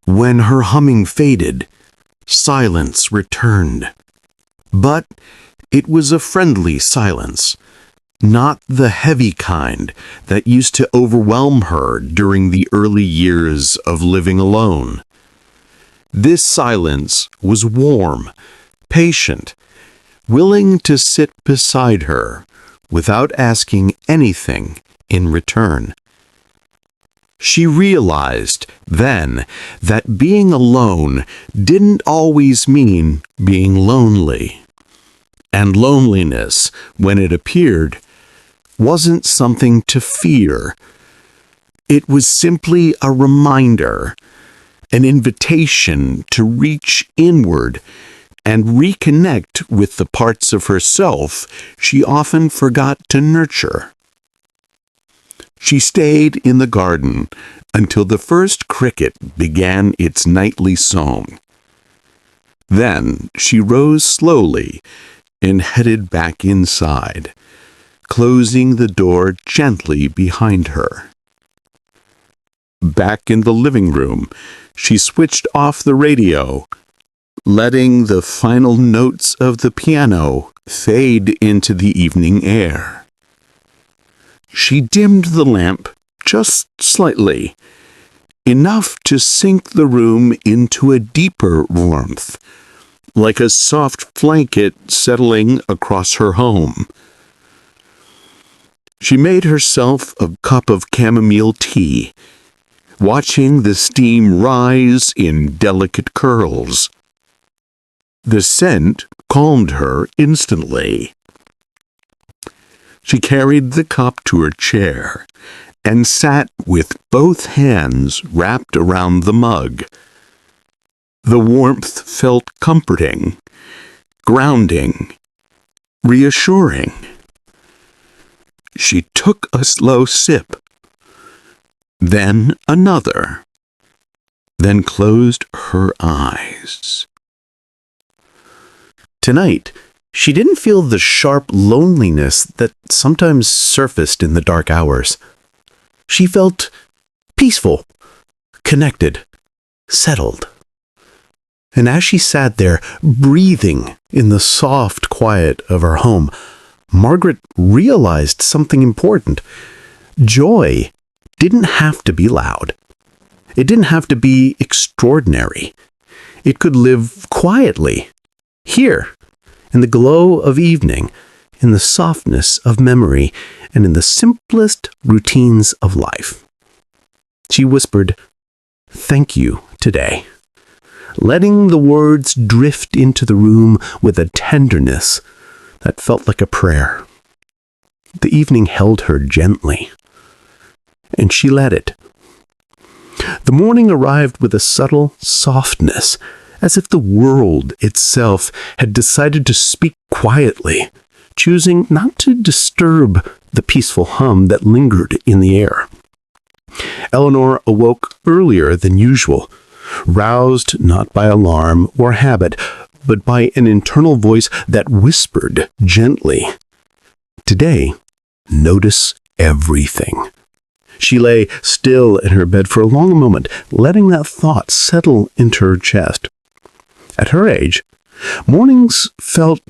A: When her humming faded, silence returned. But it was a friendly silence, not the heavy kind that used to overwhelm her during the early years of living alone. This silence was warm, patient, willing to sit beside her without asking anything in return. She realized then that being alone didn't always mean being lonely. And loneliness, when it appeared, wasn't something to fear. It was simply a reminder, an invitation to reach inward and reconnect with the parts of herself she often forgot to nurture. She stayed in the garden until the first cricket began its nightly song. Then she rose slowly and headed back inside, closing the door gently behind her. Back in the living room, she switched off the radio, letting the final notes of the piano fade into the evening air. She dimmed the lamp just slightly, enough to sink the room into a deeper warmth, like a soft blanket settling across her home. She made herself a cup of chamomile tea, watching the steam rise in delicate curls. The scent calmed her instantly. She carried the cup to her chair and sat with both hands wrapped around the mug. The warmth felt comforting, grounding, reassuring. She took a slow sip,
B: then another, then closed her eyes.
A: Tonight, she didn't feel the sharp loneliness that sometimes surfaced in the dark hours. She felt peaceful, connected, settled. And as she sat there, breathing in the soft quiet of her home, Margaret realized something important. Joy didn't have to be loud. It didn't have to be extraordinary. It could live quietly, here, in the glow of evening, in the softness of memory, and in the simplest routines of life. She whispered, "Thank you today," letting the words drift into the room with a tenderness that felt like a prayer. The evening held her gently, and she let it. The morning arrived with a subtle softness, as if the world itself had decided to speak quietly, choosing not to disturb the peaceful hum that lingered in the air. Eleanor awoke earlier than usual, roused not by alarm or habit, but by an internal voice that whispered gently, "Today, notice everything." She lay still in her bed for a long moment, letting that thought settle into her chest. At her age, mornings felt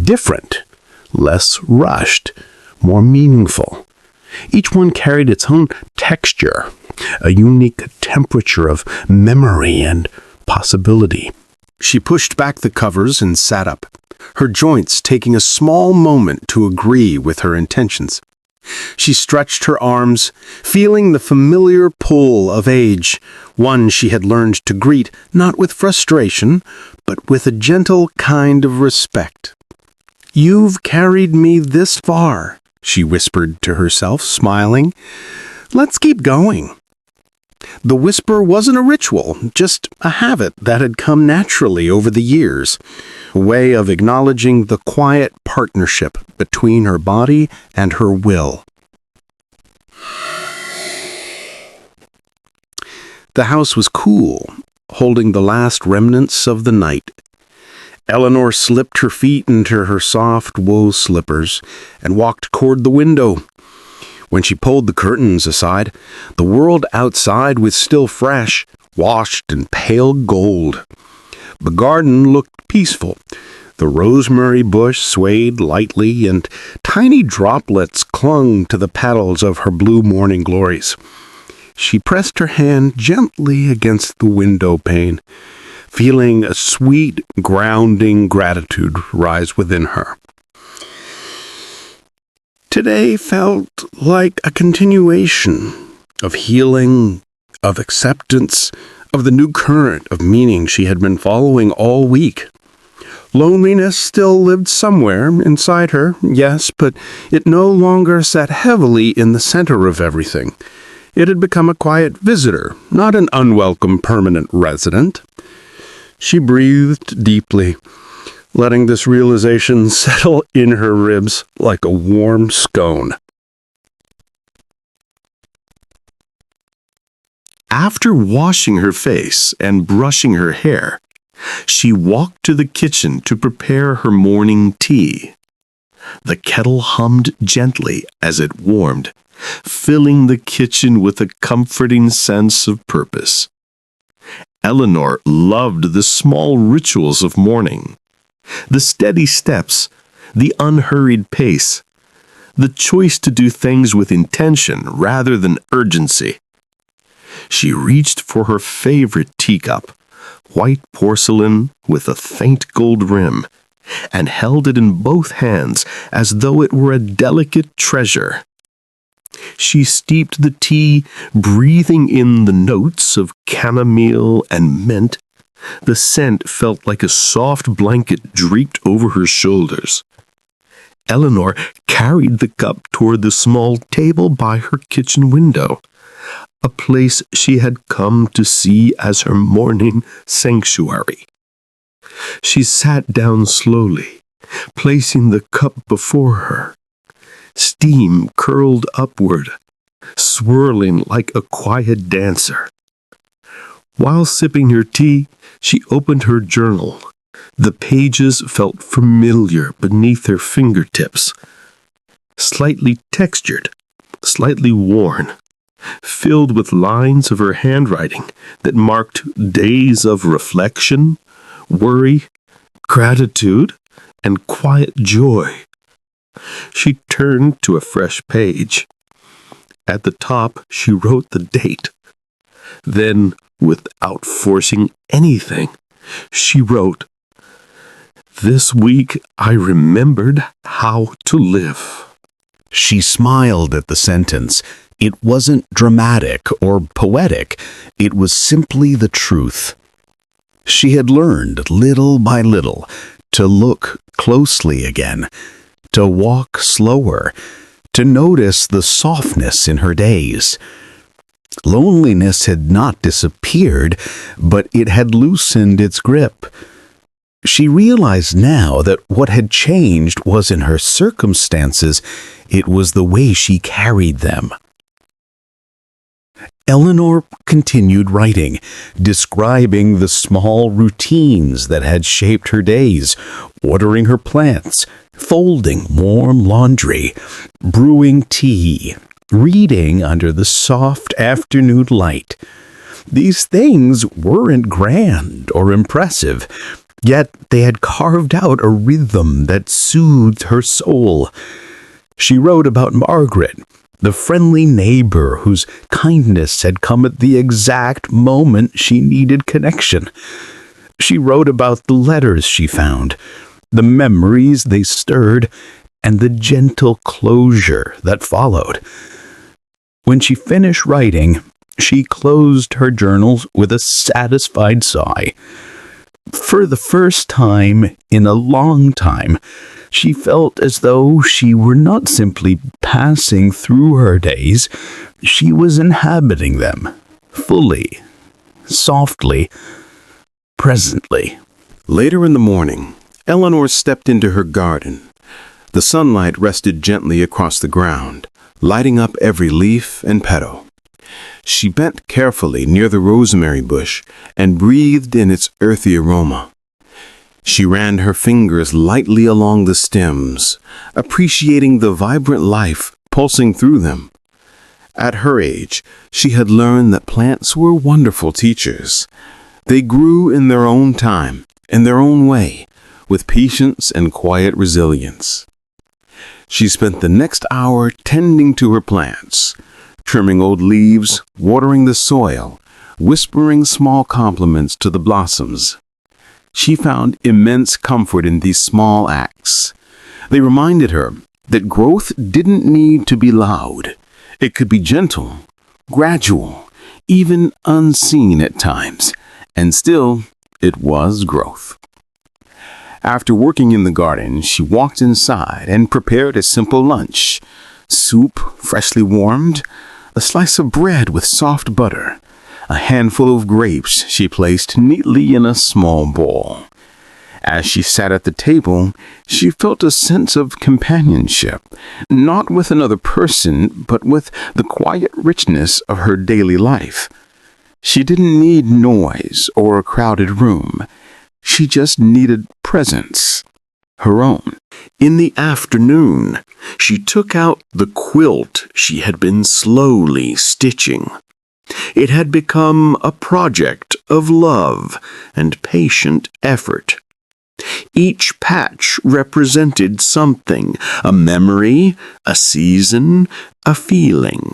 A: different, less rushed, more meaningful. Each one carried its own texture, a unique temperature of memory and possibility. She pushed back the covers and sat up, her joints taking a small moment to agree with her intentions. She stretched her arms, feeling the familiar pull of age, one she had learned to greet not with frustration, but with a gentle kind of respect. "You've carried me this far," she whispered to herself, smiling. "Let's keep going." The whisper wasn't a ritual, just a habit that had come naturally over the years, a way of acknowledging the quiet partnership between her body and her will. The house was cool, holding the last remnants of the night. Eleanor slipped her feet into her soft wool slippers and walked toward the window. When she pulled the curtains aside, the world outside was still fresh, washed in pale gold. The garden looked peaceful. The rosemary bush swayed lightly, and tiny droplets clung to the petals of her blue morning glories. She pressed her hand gently against the window pane, feeling a sweet, grounding gratitude rise within her. Today felt like a continuation of healing, of acceptance, of the new current of meaning she had been following all week. Loneliness still lived somewhere inside her, yes, but it no longer sat heavily in the center of everything. It had become a quiet visitor, not an unwelcome permanent resident. She breathed deeply, letting this realization settle in her ribs like a warm scone. After washing her face and brushing her hair, she walked to the kitchen to prepare her morning tea. The kettle hummed gently as it warmed, filling the kitchen with a comforting sense of purpose. Eleanor loved the small rituals of morning. The steady steps, the unhurried pace, the choice to do things with intention rather than urgency. She reached for her favorite teacup, white porcelain with a faint gold rim, and held it in both hands as though it were a delicate treasure. She steeped the tea, breathing in the notes of chamomile and mint. The scent felt like a soft blanket draped over her shoulders. Eleanor carried the cup toward the small table by her kitchen window, a place she had come to see as her morning sanctuary. She sat down slowly, placing the cup before her. Steam curled upward,
C: swirling like a quiet dancer. While sipping her tea, she opened her journal. The pages felt familiar beneath her fingertips. Slightly textured, slightly worn, filled with lines of her handwriting that marked days of reflection, worry, gratitude, and quiet joy. She turned to a fresh page. At the top, she wrote the date. Then, without forcing anything, she wrote, "This week I remembered how to live."
A: She smiled at the sentence. It wasn't dramatic or poetic. It was simply the truth. She had learned, little by little, to look closely again, to walk slower, to notice the softness in her days. Loneliness had not disappeared, but it had loosened its grip. She realized now that what had changed wasn't her circumstances, it was the way she carried them. Eleanor continued writing, describing the small routines that had shaped her days, ordering her plants, folding warm laundry, brewing tea, reading under the soft afternoon light. These things weren't grand or impressive, yet they had carved out a rhythm that soothed her soul. She wrote about Margaret, the friendly neighbor whose kindness had come at the exact moment she needed connection. She wrote about the letters she found, the memories they stirred, and the gentle closure that followed. When she finished writing, she closed her journals with a satisfied sigh. For the first time in a long time, she felt as though she were not simply passing through her days, she was inhabiting them, fully, softly, presently.
C: Later in the morning, Eleanor stepped into her garden. The sunlight rested gently across the ground, lighting up every leaf and petal. She bent carefully near the rosemary bush and breathed in its earthy aroma. She ran her fingers lightly along the stems, appreciating the vibrant life pulsing through them. At her age, she had learned that plants were wonderful teachers. They grew in their own time, in their own way, with patience and quiet resilience. She spent the next hour tending to her plants, trimming old leaves, watering the soil, whispering small compliments to the blossoms. She found immense comfort in these small acts. They reminded her that growth didn't need to be loud. It could be gentle, gradual, even unseen at times, and still it was growth. After working in the garden, she walked inside and prepared a simple lunch: soup freshly warmed, a slice of bread with soft butter, a handful of grapes she placed neatly in a small bowl. As she sat at the table, she felt a sense of companionship, not with another person, but with the quiet richness of her daily life. She didn't need noise or a crowded room. She just needed presence, her own. In the afternoon, she took out the quilt she had been slowly stitching. It had become a project of love and patient effort. Each patch represented something, a memory, a season, a feeling.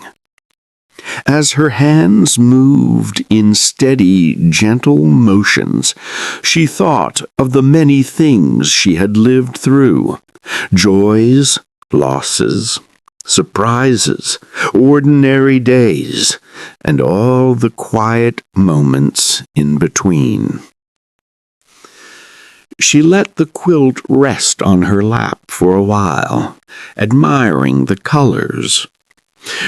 C: As her hands moved in steady, gentle motions, she thought of the many things she had lived through: joys, losses, surprises, ordinary days, and all the quiet moments in between. She let the quilt rest on her lap for a while, admiring the colors.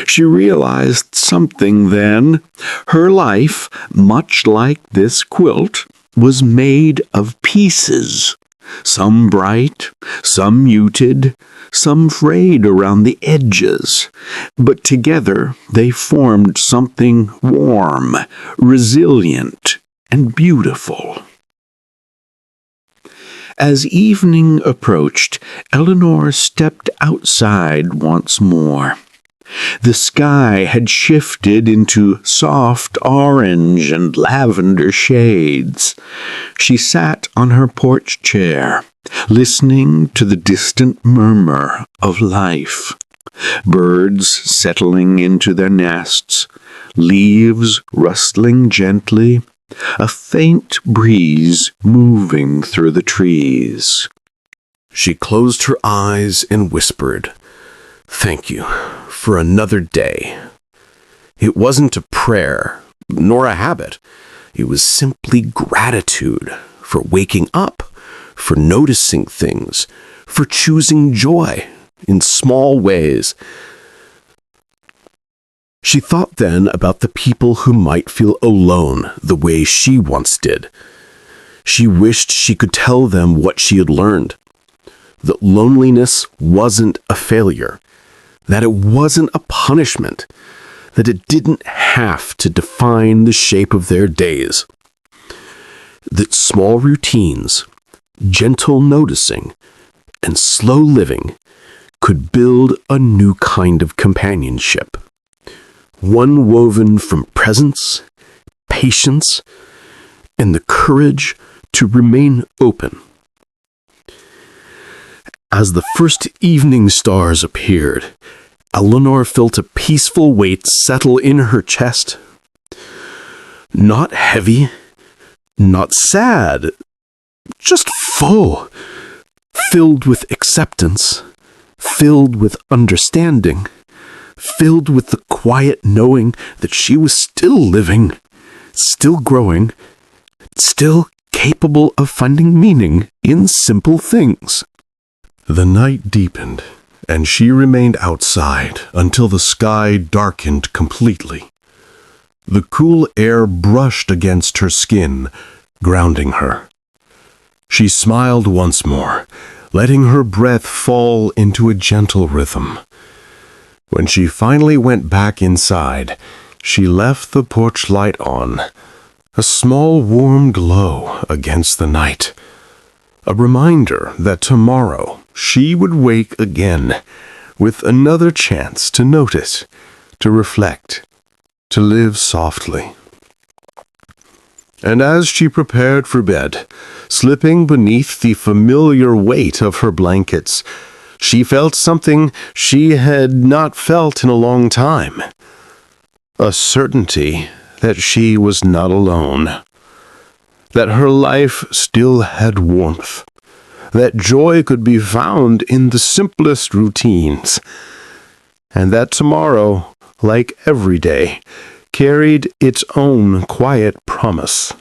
C: She realized something then. Her life, much like this quilt, was made of pieces,
A: some bright, some muted, some frayed around the edges, but together they formed something warm, resilient, and beautiful. As evening approached, Eleanor stepped outside once more. The sky had shifted into soft orange and lavender shades. She sat on her porch chair, listening to the distant murmur of life. Birds settling into their nests, leaves rustling gently, a faint breeze moving through the trees.
C: She closed her eyes and whispered, "Thank you for another day." It wasn't a prayer, nor a habit. It was simply gratitude for waking up, for noticing things, for choosing joy in small ways. She thought then about the people who might feel alone the way she once did. She wished she could tell them what she had learned. That loneliness wasn't a failure, that it wasn't a punishment, that it didn't have to define the shape of their days. That small routines, gentle noticing, and slow living could build a new kind of companionship. One woven from presence, patience, and the courage to remain open. As the first evening stars appeared, Eleanor felt a peaceful weight settle in her chest. Not heavy, not sad, just full, filled with acceptance, filled with understanding, filled with the quiet knowing that she was still living, still growing, still capable of finding meaning in simple things.
B: The night deepened, and she remained outside until the sky darkened completely. The cool air brushed against her skin, grounding her. She smiled once more, letting her breath fall into a gentle rhythm. When she finally went back inside, she left the porch light on, a small warm glow against the night. A reminder that tomorrow she would wake again, with another chance to notice, to reflect, to live softly. And as she prepared for bed, slipping beneath the familiar weight of her blankets, she felt something she had not felt in a long time. A certainty that she was not alone, that her life still had warmth, that joy could be found in the simplest routines, and that tomorrow, like every day, carried its own quiet promise.